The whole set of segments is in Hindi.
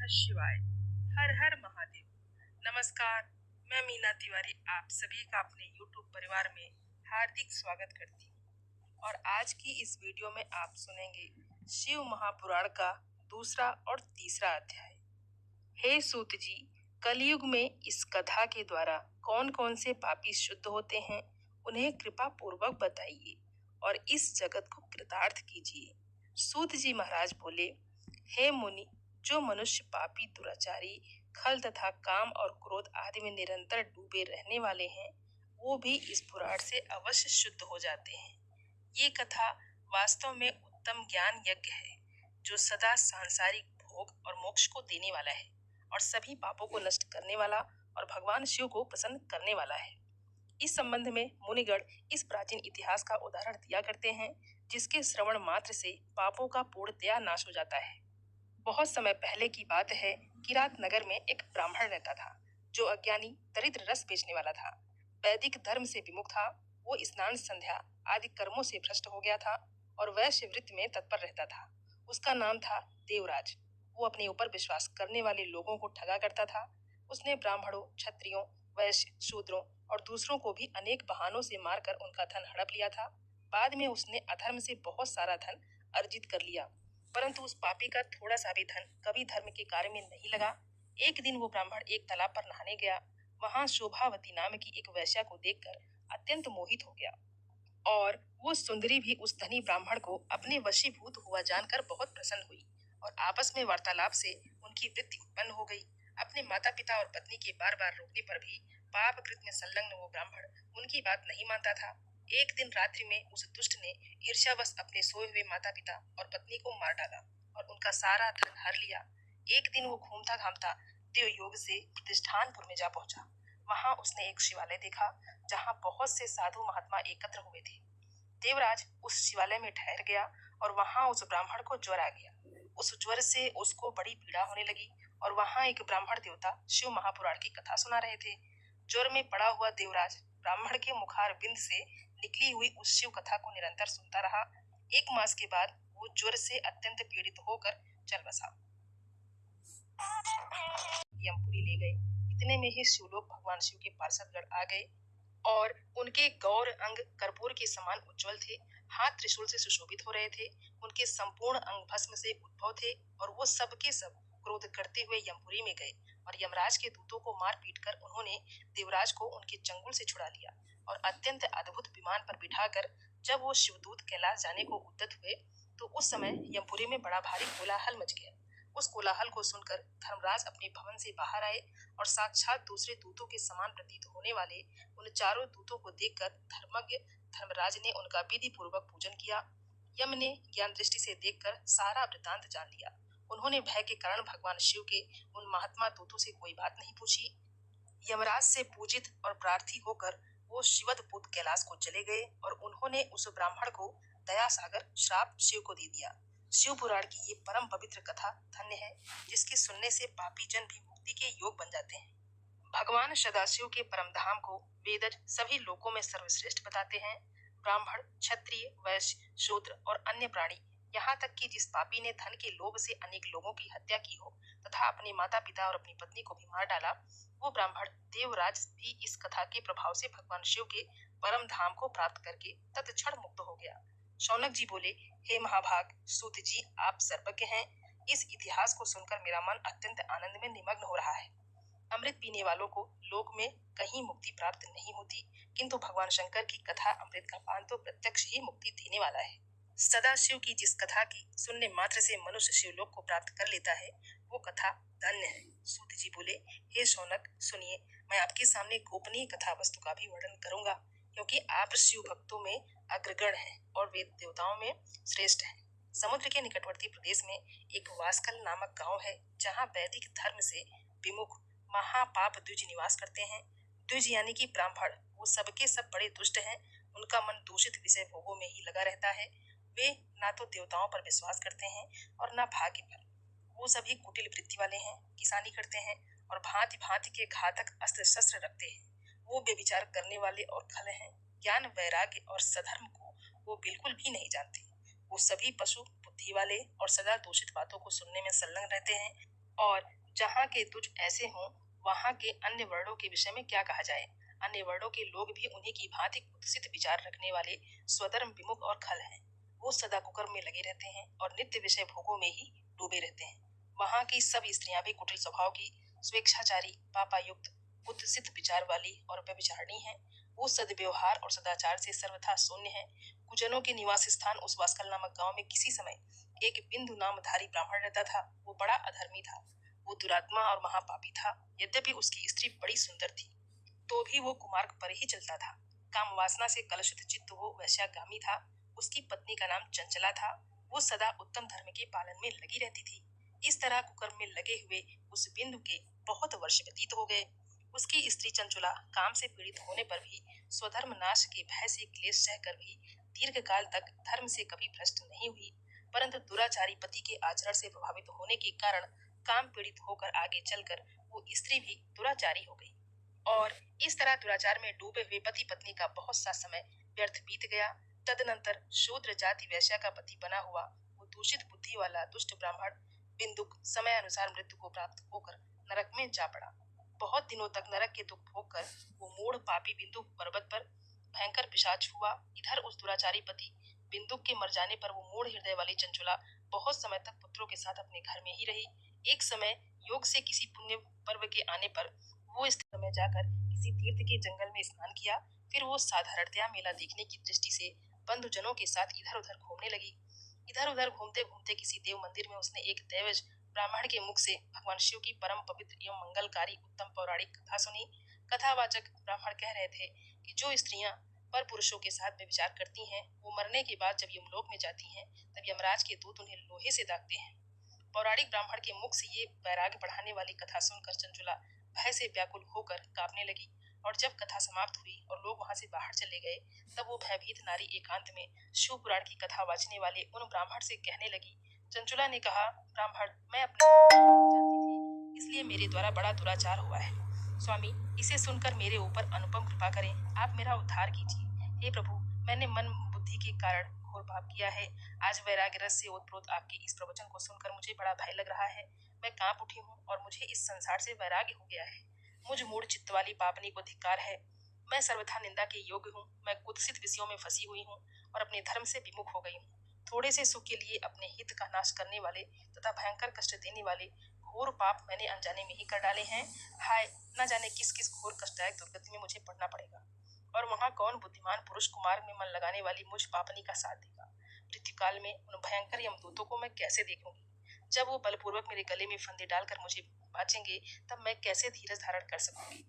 नमः शिवाय। हर हर महादेव। नमस्कार, मैं मीना तिवारी आप सभी का अपने YouTube परिवार में हार्दिक स्वागत करती हूँ। और आज की इस वीडियो में आप सुनेंगे शिव महापुराण का दूसरा और तीसरा अध्याय। हे सूत जी, कलयुग में इस कथा के द्वारा कौन कौन से पापी शुद्ध होते हैं, उन्हें कृपा पूर्वक बताइए और इस जगत को कृतार्थ कीजिए। सूत जी महाराज बोले, हे मुनि, जो मनुष्य पापी, दुराचारी, खल तथा काम और क्रोध आदि में निरंतर डूबे रहने वाले हैं, वो भी इस पुराण से अवश्य शुद्ध हो जाते हैं। ये कथा वास्तव में उत्तम ज्ञान यज्ञ है, जो सदा सांसारिक भोग और मोक्ष को देने वाला है और सभी पापों को नष्ट करने वाला और भगवान शिव को प्रसन्न करने वाला है। इस संबंध में मुनिगण इस प्राचीन इतिहास का उदाहरण दिया करते हैं, जिसके श्रवण मात्र से पापों का पूर्णतया नाश हो जाता है। बहुत समय पहले की बात है, किरात नगर में एक ब्राह्मण रहता था, जो अज्ञानी, दरिद्र, रस बेचने वाला था। वैदिक धर्म से विमुख था। वो स्नान, संध्या आदि कर्मों से भ्रष्ट हो गया था और वैश्य वृत्ति में तत्पर रहता था। उसका नाम था देवराज। वो अपने ऊपर विश्वास करने वाले लोगों को ठगा करता था। उसने ब्राह्मणों, क्षत्रियों, वैश्य, शूद्रों और दूसरों को भी अनेक बहानों से मारकर उनका धन हड़प लिया था। बाद में उसने अधर्म से बहुत सारा धन अर्जित कर लिया, परंतु उस पापी का थोड़ा सा भी धन कभी धर्म के कार्य में नहीं लगा। एक दिन वो ब्राह्मण एक तालाब पर नहाने गया। वहां शोभावती नाम की एक वेश्या को देखकर अत्यंत मोहित हो गया और वो सुंदरी भी उस धनी ब्राह्मण को अपने वशीभूत हुआ जानकर बहुत प्रसन्न हुई और आपस में वार्तालाप से उनकी वृत्ति उत्पन्न हो गई। अपने माता पिता और पत्नी के बार बार रोकने पर भी पाप कृत में संलग्न वो ब्राह्मण उनकी बात नहीं मानता था। एक दिन रात्रि में उस दुष्ट ने ईर्ष्यावश अपने सोए हुए माता पिता और पत्नी को मार डाला और उनका सारा धन हर लिया। एक दिन वो घूमता घामता देव योग से प्रतिष्ठानपुर में जा पहुंचा। वहां उसने एक शिवालय देखा, जहां बहुत से साधु महात्मा एकत्र हुए थे। देवराज उस शिवालय में ठहर गया और वहां उस ब्राह्मण को ज्वर आ गया। उस ज्वर से उसको बड़ी पीड़ा होने लगी और वहां एक ब्राह्मण देवता शिव महापुराण की कथा सुना रहे थे। ज्वर में पड़ा हुआ देवराज ब्राह्मण के मुखार बिंद से निकली हुई उस शिव कथा को निरंतर सुनता रहा। 1 मास के बाद वो ज्वर से अत्यंत पीड़ित होकर चल बसा। यमपुरी ले गए। इतने में ही शिवलोक भगवान शिव के पार्षदगण आ गए और उनके गौर अंग कर्पूर के समान उज्जवल थे। हाथ त्रिशूल से सुशोभित हो रहे थे। उनके संपूर्ण अंग भस्म से उद्भव थे और वो सबके सब क्रोध करते हुए यमपुरी में गए और यमराज के दूतों को मार पीट कर उन्होंने देवराज को उनके चंगुल से छुड़ा लिया और अत्यंत अद्भुत विमान पर बिठाकर जब वो शिवदूत कैलाश जाने को उद्यत हुए, तो उस समय यमपुरी में बड़ा भारी कोलाहल मच गया। उस कोलाहल को सुनकर धर्मराज अपने भवन से बाहर आए और साक्षात दूसरे दूतों के समान प्रतीत होने वाले उन चारों दूतों को देखकर धर्मज्ञ धर्मराज ने उनका विधि पूर्वक पूजन किया। यम ने ज्ञान दृष्टि से देखकर सारा वृतांत जान लिया। उन्होंने भय के कारण भगवान शिव के उन महात्मा दूतों से कोई बात नहीं पूछी। यमराज से पूजित और प्रार्थी होकर वो शिवदपूत कैलाश को चले गए और उन्होंने उस ब्राह्मण को दया सागर श्राप शिव को दे दिया। शिव पुराण की ये परम पवित्र कथा धन्य है, जिसके सुनने से पापी जन भी मुक्ति के योग बन जाते हैं। भगवान सदाशिव के परम धाम को वेदज सभी लोकों में सर्वश्रेष्ठ बताते हैं। ब्राह्मण, क्षत्रिय, वैश्य, शूद्र और अन्य प्राणी, यहाँ तक कि जिस पापी ने धन के लोभ से अनेक लोगों की हत्या की हो तथा अपने माता पिता और अपनी पत्नी को भी मार डाला, वो ब्राह्मण देवराज भी इस कथा के प्रभाव से भगवान शिव के परम धाम को प्राप्त करके तत्क्षण मुक्त हो गया। शौनक जी बोले, हे महाभाग सूत जी, आप सर्वज्ञ हैं। इस इतिहास को सुनकर मेरा मन अत्यंत आनंद में निमग्न हो रहा है। अमृत पीने वालों को लोक में कहीं मुक्ति प्राप्त नहीं होती, किंतु भगवान शंकर की कथा अमृत का पान तो प्रत्यक्ष ही मुक्ति देने वाला है। सदाशिव की जिस कथा की सुनने मात्र से मनुष्य शिवलोक को प्राप्त कर लेता है, वो कथा धन्य है। सूत जी बोले, हे शौनक, सुनिए, मैं आपके सामने गोपनीय कथा वस्तु का भी वर्णन करूंगा, क्योंकि आप शिव भक्तों में अग्रगण हैं और वेद देवताओं में श्रेष्ठ हैं। समुद्र के निकटवर्ती प्रदेश में एक वास्कल नामक गांव है, जहाँ वैदिक धर्म से विमुख महापाप द्विज निवास करते हैं। द्विज यानी कि ब्राह्मण, वो सबके सब बड़े दुष्ट हैं। उनका मन दूषित विषय भोगों में ही लगा रहता है। वे ना तो देवताओं पर विश्वास करते हैं और ना भाग्य पर। वो सभी कुटिल वृत्ति वाले हैं, किसानी करते हैं और भांति भांति के घातक अस्त्र शस्त्र रखते हैं। वो बेविचार करने वाले और खल हैं। ज्ञान, वैराग्य और सधर्म को वो बिल्कुल भी नहीं जानते। वो सभी पशु बुद्धि वाले और सदा दूषित बातों को सुनने में संलग्न रहते हैं और जहाँ के तुझ ऐसे हों, वहाँ के अन्य वर्णों के विषय में क्या कहा जाए। अन्य वर्णों के लोग भी उन्हीं की भांति कुत्सित विचार रखने वाले स्वधर्म विमुख और खल हैं। वो सदा कुकर्म में लगे रहते हैं और नित्य विषय भोगों में ही डूबे रहते हैं। वहाँ की सब स्त्रियां भी कुटिल स्वभाव की, स्वेच्छाचारी, पापायुक्त, कुत्सित विचार वाली और व्यभिचारिणी हैं। वो सद्व्यवहार और सदाचार से सर्वथा शून्य है। कुजनों के निवास स्थान उस वास्कल नामक गांव में किसी समय एक बिंदु नामधारी ब्राह्मण रहता था। वो बड़ा अधर्मी था, वो दुरात्मा और महापापी था। यद्यपि उसकी स्त्री बड़ी सुंदर थी, तो भी वो कुमार्ग पर ही चलता था। काम वासना से कलुषित चित्त वो वैश्यागामी था। उसकी पत्नी का नाम चंचला था। वो सदा उत्तम धर्म के पालन में लगी रहती थी। इस तरह कुकर्म में लगे हुए उस बिंदु के बहुत वर्ष व्यतीत हो गए। उसकी स्त्री चंचला काम से पीड़ित होने पर भी, स्वधर्म नाश के भय से क्लेश सहकर भी दीर्घ काल तक धर्म से कभी भ्रष्ट नहीं हुई। परंतु दुराचारी पति के आचरण से प्रभावित होने के कारण काम पीड़ित होकर आगे चलकर वो स्त्री भी दुराचारी हो गई और इस तरह दुराचार में डूबे हुए पति पत्नी का बहुत सा समय व्यर्थ बीत गया। तदनंतर शूद्र जाति वैश्या का पति बना हुआ वो दूषित बुद्धि वाला दुष्ट ब्राह्मण बिंदुक समय अनुसार मृत्यु को प्राप्त होकर नरक में जा पड़ा। बहुत दिनों तक नरक के दुख भोगकर वो मूढ़ पापी बिंदुक पर्वत पर भयंकर पिशाच हुआ। इधर उस दुराचारी पति बिंदुक के मर जाने पर वो मूढ़ हृदय वाली चंचुला बहुत समय तक पुत्रों के साथ अपने घर में ही रही। एक समय योग से किसी पुण्य पर्व के आने पर वो इस समय जाकर किसी तीर्थ के जंगल में स्नान किया। फिर वो साधारणतया मेला देखने की दृष्टि से बंधुजनों के साथ इधर उधर घूमने लगी। इधर उधर घूमते घूमते किसी देव मंदिर में उसने एक दैवज ब्राह्मण के मुख से भगवान शिव की परम पवित्र एवं मंगलकारी उत्तम पौराणिक कथा सुनी। कथावाचक ब्राह्मण कह रहे थे कि जो स्त्रियां पर पुरुषों के साथ व्यभिचार करती हैं, वो मरने के बाद जब यमलोक में जाती हैं, तब यमराज के दूत उन्हें लोहे से दागते हैं। पौराणिक ब्राह्मण के मुख से ये वैराग्य बढ़ाने वाली कथा सुनकर चंचुला भय से व्याकुल होकर कांपने लगी और जब कथा समाप्त हुई और लोग वहां से बाहर चले गए, तब वो भयभीत नारी एकांत में शिव पुराण की कथा वाचने वाले उन ब्राह्मण से कहने लगी। चंचुला ने कहा, ब्राह्मण, मैं अपने जानती थी, इसलिए मेरे द्वारा बड़ा दुराचार हुआ है। स्वामी, इसे सुनकर मेरे ऊपर अनुपम कृपा करें। आप मेरा उद्धार कीजिए। हे प्रभु, मैंने मन बुद्धि के कारण घोर पाप किया है। आज वैराग्य रस से ओतप्रोत आपके इस प्रवचन को सुनकर मुझे बड़ा भय लग रहा है। मैं कांप उठी हूँ और मुझे इस संसार से वैराग्य हो गया है। मुझ मूढ़ चित्त वाली पापनी को धिक्कार है। मैं सर्वथा निंदा के योग्य हूँ। मैं कुत्सित विषयों में फंसी हुई हूँ और अपने धर्म से विमुख हो गई हूँ। थोड़े से सुख के लिए अपने हित का नाश करने वाले तथा भयंकर कष्ट देने वाले घोर पाप मैंने अनजाने में ही कर डाले हैं। हाय, न जाने किस किस घोर कष्टदायक दुर्गति में मुझे पड़ना पड़ेगा और वहाँ कौन बुद्धिमान पुरुष कुमार में मन लगाने वाली मुझ पापनी का साथ देगा। मृत्यु काल में उन भयंकर यमदूतों को मैं कैसे देखूंगी। जब वो बलपूर्वक मेरे गले में फंदे डालकर मुझे बांचेंगे, तब मैं कैसे धीरज धारण कर सकूंगी।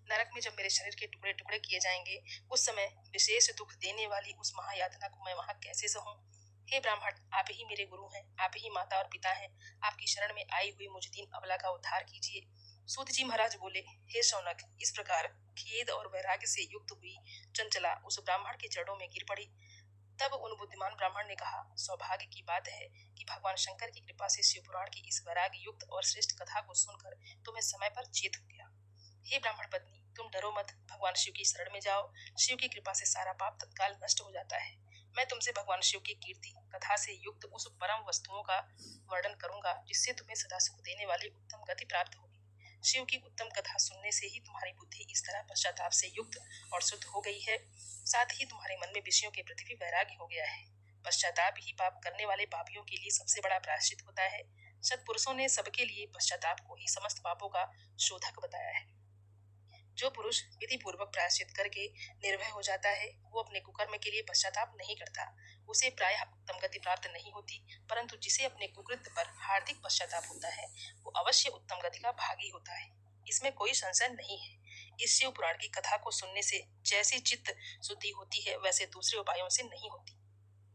नरक में जब मेरे शरीर के टुकड़े टुकड़े किए जाएंगे, उस समय विशेष दुख देने वाली उस महायातना को मैं वहां कैसे सहूं। हे ब्राह्मण, आप ही मेरे गुरु हैं, आप ही माता और पिता हैं। आपकी शरण में आई हुई मुझ दीन अबला का उद्धार कीजिए। सूत जी महाराज बोले, हे शौनक, इस प्रकार खेद और वैराग्य से युक्त हुई चंचला उस ब्राह्मण के चरणों में गिर पड़ी। तब उन बुद्धिमान ब्राह्मण ने कहा, सौभाग्य की बात है कि भगवान शंकर की कृपा से शिवपुराण की इस वैराग्य युक्त और श्रेष्ठ कथा को सुनकर तुम्हें समय पर चेत हो गया। हे ब्राह्मण पत्नी, तुम डरो मत, भगवान शिव की शरण में जाओ। शिव की कृपा से सारा पाप तत्काल नष्ट हो जाता है। मैं तुमसे भगवान शिव की कीर्ति कथा से युक्त उस परम वस्तुओं का वर्णन करूंगा जिससे तुम्हें सदा सुख देने वाली उत्तम गति प्राप्त होगी। शिव की उत्तम कथा सुनने से ही तुम्हारी बुद्धि इस तरह पश्चाताप से युक्त और शुद्ध हो गई है। साथ ही तुम्हारे मन में विषयों के प्रति भी वैराग्य हो गया है। पश्चाताप ही पाप करने वाले पापियों के लिए सबसे बड़ा प्रायश्चित होता है। सत्पुरुषों ने सबके लिए पश्चाताप को ही समस्त पापों का शोधक बताया है। जो पुरुष विधि पूर्वक प्रायश्चित करके निर्भय हो जाता है, वो अपने कुकर्म के लिए पश्चाताप नहीं करता। उसे प्रायः उत्तम गति प्राप्त नहीं होती, परंतु जिसे अपने कुकृत्य पर हार्दिक पश्चाताप होता है, वो अवश्य उत्तम गति का भागी होता है। इसमें कोई संशय नहीं है। इस शिव पुराण की कथा को सुनने से जैसी चित्त शुद्धि होती है, वैसे दूसरे उपायों से नहीं होती।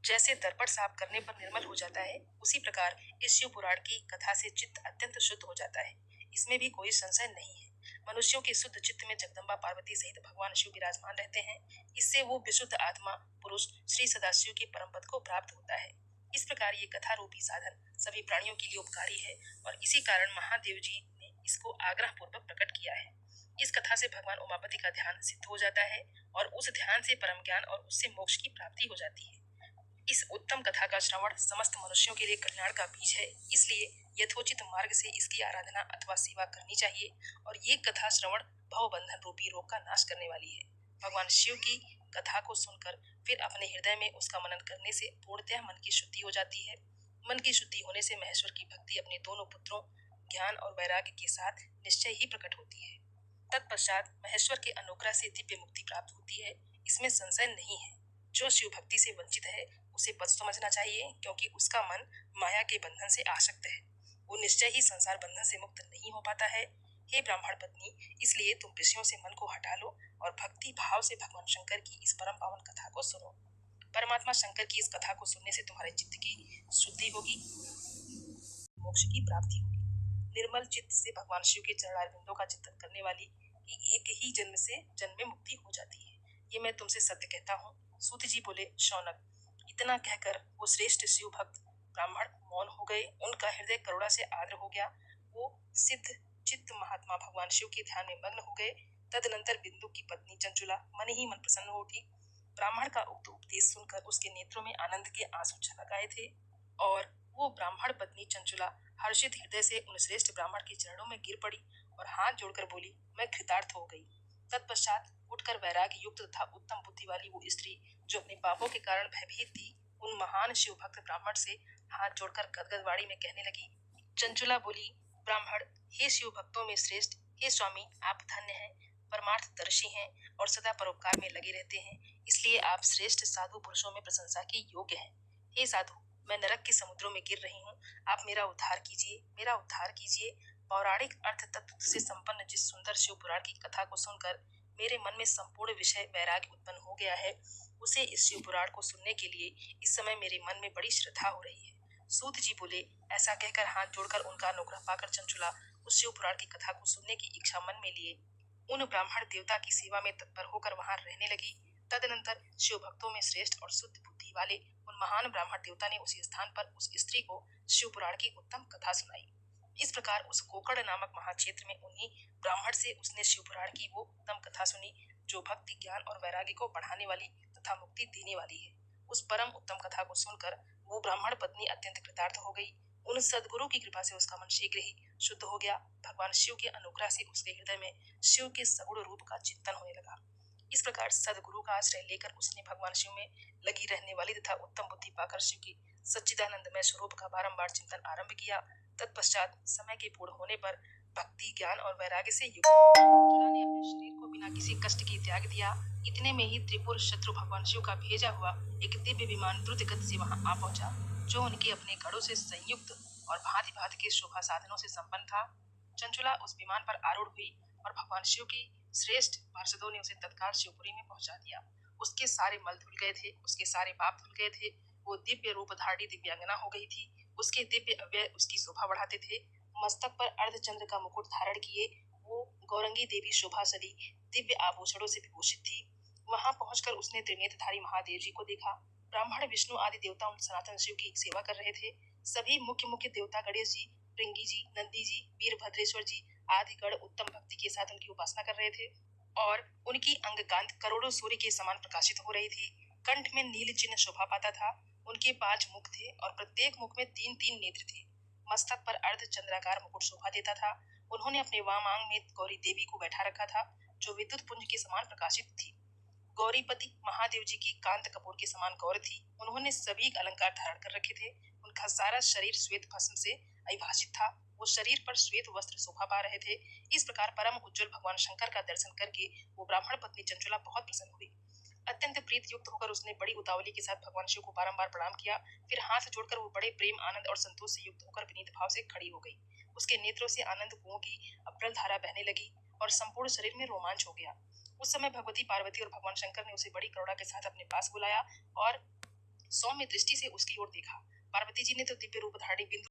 जैसे दर्पण साफ करने पर निर्मल हो जाता है, उसी प्रकार इस शिव पुराण की कथा से चित्त अत्यंत शुद्ध हो जाता है। इसमें भी कोई संशय नहीं है। मनुष्यों के शुद्ध चित्त में जगदम्बा पार्वती सहित भगवान शिव विराजमान रहते हैं। इससे वो विशुद्ध आत्मा पुरुष श्री सदाशिव के परम पद को प्राप्त होता है। इस प्रकार ये कथा रूपी साधन सभी प्राणियों के लिए उपकारी है और इसी कारण महादेव जी ने इसको आग्रह पूर्वक प्रकट किया है। इस कथा से भगवान उमापति का ध्यान सिद्ध हो जाता है और उस ध्यान से परम ज्ञान और उससे मोक्ष की प्राप्ति हो जाती है। इस उत्तम कथा का श्रवण समस्त मनुष्यों के लिए कल्याण का बीज है, इसलिए यथोचित मार्ग से इसकी आराधना अथवा सेवा करनी चाहिए। और ये कथा श्रवण भव बंधन रूपी रोग का नाश करने वाली है। भगवान शिव की कथा को सुनकर फिर अपने हृदय में उसका मनन करने से पूर्णतः मन की शुद्धि हो जाती है। मन की शुद्धि होने से महेश्वर की भक्ति अपने दोनों पुत्रों ज्ञान और वैराग्य के साथ निश्चय ही प्रकट होती है। तत्पश्चात महेश्वर के अनुग्रह से दिव्य मुक्ति प्राप्त होती है, इसमें संशय नहीं है। जो शिव भक्ति से वंचित है उसे पद समझना चाहिए, क्योंकि उसका मन माया के बंधन से आसक्त है। वो निश्चय ही संसार बंधन से मुक्त नहीं हो पाता है। हे ब्राह्मण पत्नी, इसलिए तुम विषयों से मन को हटा लो और भक्ति भाव से भगवान शंकर की इस परम पावन कथा को सुनो। परमात्मा शंकर की इस कथा को सुनने से तुम्हारे चित्त की शुद्धि होगी, मोक्ष की प्राप्ति होगी। निर्मल चित्त से भगवान शिव के चरणारविंदों का चिंतन करने वाली की एक ही जन्म से जन्म में मुक्ति हो जाती है। ये मैं तुमसे सत्य कहता हूँ। सूत जी बोले, शौनक, इतना कहकर वो श्रेष्ठ शिव भक्त ब्राह्मण मौन हो गए। उनका हृदय करुणा से आर्द्र हो गया। वो सिद्ध चित्त महात्मा भगवान शिव के ध्यान में मग्न हो गए। तदनंतर बिंदु की पत्नी चंचुला मन ही मन प्रसन्न हो उठी। ब्राह्मण का उक्त उपदेश सुनकर उसके नेत्रों में आनंद के आंसू छलक आए थे और वो ब्राह्मण पत्नी चंचुला हर्षित हृदय से उन श्रेष्ठ ब्राह्मण के चरणों में गिर पड़ी और हाथ जोड़कर बोली, मैं कृतार्थ हो गई। तत्पश्चात उठकर वैराग्य युक्त तथा उत्तम बुद्धि वाली वो स्त्री जो अपने पापों के कारण भयभीत थी, उन महान शिव भक्त ब्राह्मण से हाथ जोड़कर गदगद वाणी में कहने लगी। चंचुला बोली, ब्राह्मण, हे शिव भक्तों में श्रेष्ठ, हे स्वामी, आप धन्य हैं, परमार्थदर्शी हैं और सदा परोपकार में लगे रहते हैं, इसलिए आप श्रेष्ठ साधु पुरुषों में प्रशंसा के योग्य हैं। हे साधु, मैं नरक के समुद्रों में गिर रही हूँ, आप मेरा उद्धार कीजिए, मेरा उद्धार कीजिए। पौराणिक अर्थ तत्व से संपन्न जिस सुंदर शिव पुराण की कथा को सुनकर मेरे मन में संपूर्ण विषय वैराग्य उत्पन्न हो गया है, उसे इस शिव पुराण को सुनने के लिए इस समय मेरे मन में बड़ी श्रद्धा हो रही है। सूत जी बोले, ऐसा कहकर हाथ जोड़कर उनका अनुग्रह पाकर चंचुला उस शिव पुराण की कथा को सुनने की इच्छा मन में लिए उन ब्राह्मण देवता की सेवा में तत्पर होकर वहां रहने लगी। तदनंतर शिव भक्तों में श्रेष्ठ और शुद्ध बुद्धि वाले उन महान ब्राह्मण देवता ने उसी स्थान पर उस स्त्री को शिव पुराण की उत्तम कथा सुनाई। इस प्रकार उस कोकड़ नामक महाक्षेत्र में उन्हीं ब्राह्मण से उसने शिव पुराण की वो उत्तम कथा सुनी जो भक्ति ज्ञान और वैराग्य को बढ़ाने वाली तथा मुक्ति देने वाली है। उस परम उत्तम कथा को सुनकर वो ब्राह्मण पत्नी अत्यंत कृतार्थ हो गई। उन सदगुरु की कृपा से उसका मन शीघ्र ही शुद्ध हो गया। भगवान शिव के अनुग्रह से उसके हृदय में शिव के सगुण रूप का चिंतन होने लगा। इस प्रकार सदगुरु का आश्रय लेकर उसने भगवान शिव में लगी रहने वाली तथा उत्तम बुद्धि पाकर शिव की सच्चिदानंदमय स्वरूप का बारंबार चिंतन आरंभ किया। तत्पश्चात समय के पूर्ण होने पर भक्ति ज्ञान और वैराग्य से युक्त चंचुला ने अपने शरीर को बिना किसी कष्ट के त्याग दिया। इतने में ही त्रिपुर शत्रु भगवान शिव का भेजा हुआ एक दिव्य विमान द्रुत गति से वहां आ पहुंचा, जो उनके अपने गढ़ों से संयुक्त और भांति भांति के शोभा साधनों से संपन्न था। चंचुला उस विमान पर आरूढ़ हुई और भगवान शिव की श्रेष्ठ पार्षदों ने उसे तत्काल शिवपुरी में पहुंचा दिया। उसके सारे मल धुल गए थे, उसके सारे पाप धुल गए थे। वो दिव्य रूप धारी दिव्यांगना हो गई थी। उसके दिव्य अव्यय उसकी शोभा बढ़ाते थे। मस्तक पर अर्धचंद्र का मुकुट धारण किए वो गौरंगी देवी शोभासली दिव्य आभूषणों से विभूषित थी। वहां पहुंचकर उसने त्रिनेत्रधारी महादेव जी को देखा। ब्राह्मण विष्णु आदि देवता उन सनातन शिव की सेवा कर रहे थे। सभी मुख्य मुख्य देवता गणेश जी, भृंगी जी, नंदी जी, वीरभद्रेश्वर जी आदि गण उत्तम भक्ति के साथ उनकी उपासना कर रहे थे और उनकी अंगकांत करोड़ों सूर्य के समान प्रकाशित हो रही थी। कंठ में नील चिन्ह शोभा पाता था। उनके 5 मुख थे और प्रत्येक मुख में 3-3 नेत्र थे। मस्तक पर अर्ध चंद्राकार मुकुट शोभा देता था। उन्होंने अपने वामांग में गौरी देवी को बैठा रखा था, जो विद्युत पुंज के समान प्रकाशित थी। गौरीपति महादेव जी की कांत कपूर के समान गौर थी। उन्होंने सभी अलंकार धारण कर रखे थे। उनका सारा शरीर श्वेत भस्म से अभिभाषित था। वो शरीर पर श्वेत वस्त्र शोभा पा रहे थे। इस प्रकार परम उज्जवल भगवान शंकर का दर्शन करके वो ब्राह्मण पत्नी चंचुला बहुत प्रसन्न हुई। अत्यंत प्रीत युक्त होकर उसने बड़ी उतावली के साथ भगवान शिव को बारंबार प्रणाम किया। फिर हाथ जोड़कर वो बड़े प्रेम आनंद और संतोष से युक्त होकर विनीत भाव से खड़ी हो गई। उसके नेत्रों से आनंद कुओं की अप्रल धारा बहने लगी और संपूर्ण शरीर में रोमांच हो गया। उस समय भगवती पार्वती और भगवान शंकर ने उसे बड़ी करुणा के साथ अपने पास बुलाया और सौम्य दृष्टि से उसकी ओर देखा। पार्वती जी ने तो दिव्य रूप धारी बिंदु